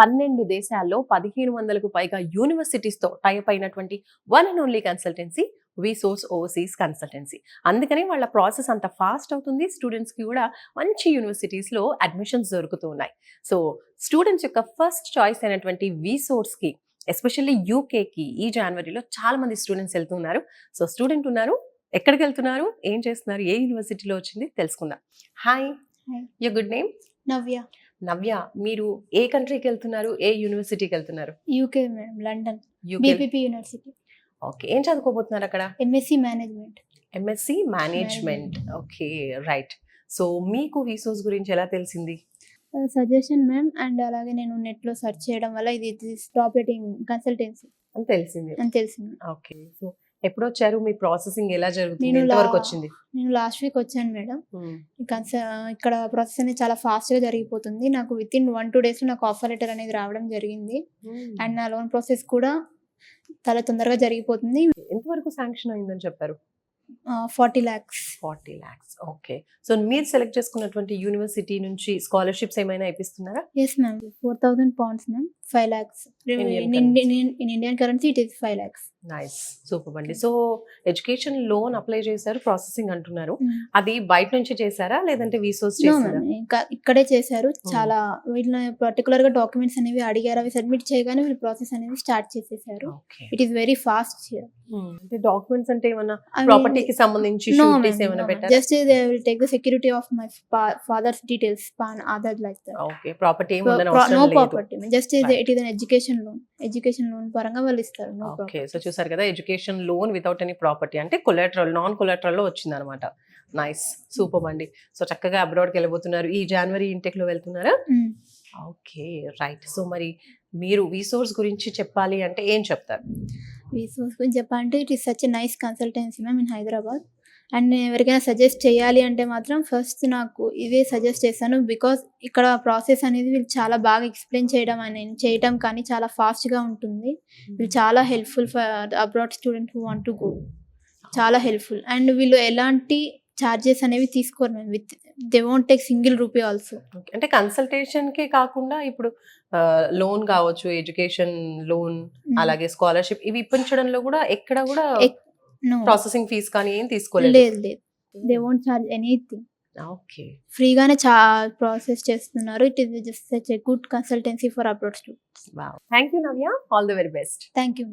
12 దేశాల్లో 1500కు పైగా యూనివర్సిటీస్తో టైప్ అయినటువంటి one and only consultancy VSource overseas consultancy. అందుకని వాళ్ళ ప్రాసెస్ అంత ఫాస్ట్ అవుతుంది. స్టూడెంట్స్కి కూడా మంచి యూనివర్సిటీస్లో అడ్మిషన్స్ దొరుకుతూ ఉన్నాయి. సో స్టూడెంట్స్ యొక్క ఫస్ట్ చాయిస్ అయినటువంటి విసోర్స్కి, ఎస్పెషల్లీ యూకేకి ఈ జనవరిలో చాలా మంది స్టూడెంట్స్ వెళ్తున్నారు. సో స్టూడెంట్ ఉన్నారు, ఎక్కడికి వెళ్తున్నారు, ఏం చేస్తున్నారు, ఏ యూనివర్సిటీలో వచ్చింది తెలుసుకుందాం. Hi, your good name? Navya. Navya, మీరు ఏ కంట్రీకి వెళ్తున్నారు, ఏ యూనివర్సిటీకి వెళ్తున్నారు? UK madam, London UK. BPP university. Okay, ఏం చదువుకోబోతున్నారు అక్కడ? MSc management. MSc management. Okay, right. So మీకు విసోర్స్ గురించి ఎలా తెలిసింది? సజెషన్ మ్యామ్, అండ్ అలాగే నేను నెట్లో సెర్చ్ చేయడం వల్ల ఇది టాప్ రేటింగ్ కన్సల్టెన్సీ అని తెలిసింది. అని తెలిసింది. ఓకే, సో ఎప్పుడు వచ్చారు? మీ ప్రాసెసింగ్ ఎలా జరుగుతుంది? నేను ఎంతవరకు వచ్చింది? నేను లాస్ట్ వీక్ వచ్చాను మేడం. ఇక్కడ ప్రాసెస్ అనేది చాలా ఫాస్ట్ గా జరిగిపోతుంది. నాకు విత్ ఇన్ 1-2 days లో నాకు ఆఫర్ లెటర్ అనేది రావడం జరిగింది. అండ్ నా లోన్ ప్రాసెస్ కూడా చాలా తొందరగా జరిగిపోతుంది. ఎంతవరకు శాంక్షన్ అయిందని చెప్పారు? 40 lakhs. 40 lakhs. ఓకే, సో మీరు సెలెక్ట్ చేసుకున్నటువంటి యూనివర్సిటీ నుంచి స్కాలర్షిప్స్ ఏమైనా ఇప్పిస్తున్నారా? Yes ma'am, 4,000 pounds ma'am, 5 lakhs. Indian In Indian currency it is 5 lakhs. Nice, super అండి. సో ఎడ్యుకేషన్ లోన్ అప్లై చేశారు, ప్రాసెసింగ్ అంటున్నారు. అది బయట నుంచి చేశారా లేదంటే విసోర్స్ No చేశారా? ma'am, ఇంకా ఇక్కడే చేశారు. చాలా వీళ్ళ పర్టికులర్ గా డాక్యుమెంట్స్ అనేవి అడిగారు. అవి సబ్మిట్ చేయగానే వీళ్ళు ప్రాసెస్ అనేది స్టార్ట్ చేసేసారు. Okay, it is very fast here. అంటే డాక్యుమెంట్స్ అంటే ఏమన్నా ప్రాపర్టీకి సంబంధించి షూరిటీస్ ఏమైనా పెట్టారా? Just they will take the security of my father's details, PAN, Aadhaar, like that. Okay, property ఏముందని అవసరం నో లేదు. Property, just it is an education loan పరంగా వాళ్ళు ఇస్తారు. No okay, property. సో చూసారు కదా, education loan without any property, అంటే collateral, non collateral లో వచ్చింది అనమాట. నైస్, సూపర్ అండి. సో చక్కగా అబ్రాడ్కి వెళ్ళబోతున్నారు. ఈ జనవరి ఇంటెక్ లో వెళ్తున్నారా? Okay, right. సో మరి మీరు విసోర్స్ గురించి చెప్పాలి అంటే ఏం చెప్తారు? విసోర్స్ గురించి చెప్పాలంటే it is such a nice consultancy ma'am in Hyderabad. And ఎవరికైనా సజెస్ట్ చేయాలి అంటే మాత్రం ఫస్ట్ నాకు ఇవే సజెస్ట్ చేస్తాను. బికాస్ ఇక్కడ ప్రాసెస్ అనేది వీళ్ళు చాలా బాగా ఎక్స్ప్లెయిన్ చేయడం కానీ చాలా ఫాస్ట్గా ఉంటుంది. వీళ్ళు చాలా helpful for abroad student who want to go. చాలా హెల్ప్ఫుల్. అండ్ వీళ్ళు ఎలాంటి చార్జెస్ అనేవి తీసుకోరు ma'am. They won't take single rupee also. అంటే కన్సల్టేషన్ కే కాకుండా ఇప్పుడు లోన్ కావచ్చు, ఎడ్యుకేషన్ లోన్, అలాగే స్కాలర్షిప్, ఇవి ఇప్పించడంలో కూడా ఎక్కడ కూడా ప్రాసెసింగ్ ఫీజ్ కానీ ఏం తీసుకోలేదు? లేదు. They won't charge anything. Okay, ఫ్రీగానే ప్రాసెస్ చేస్తున్నారు. It is just such a good consultancy for abroad students. Wow, thank you Navya, all the very best. Thank you.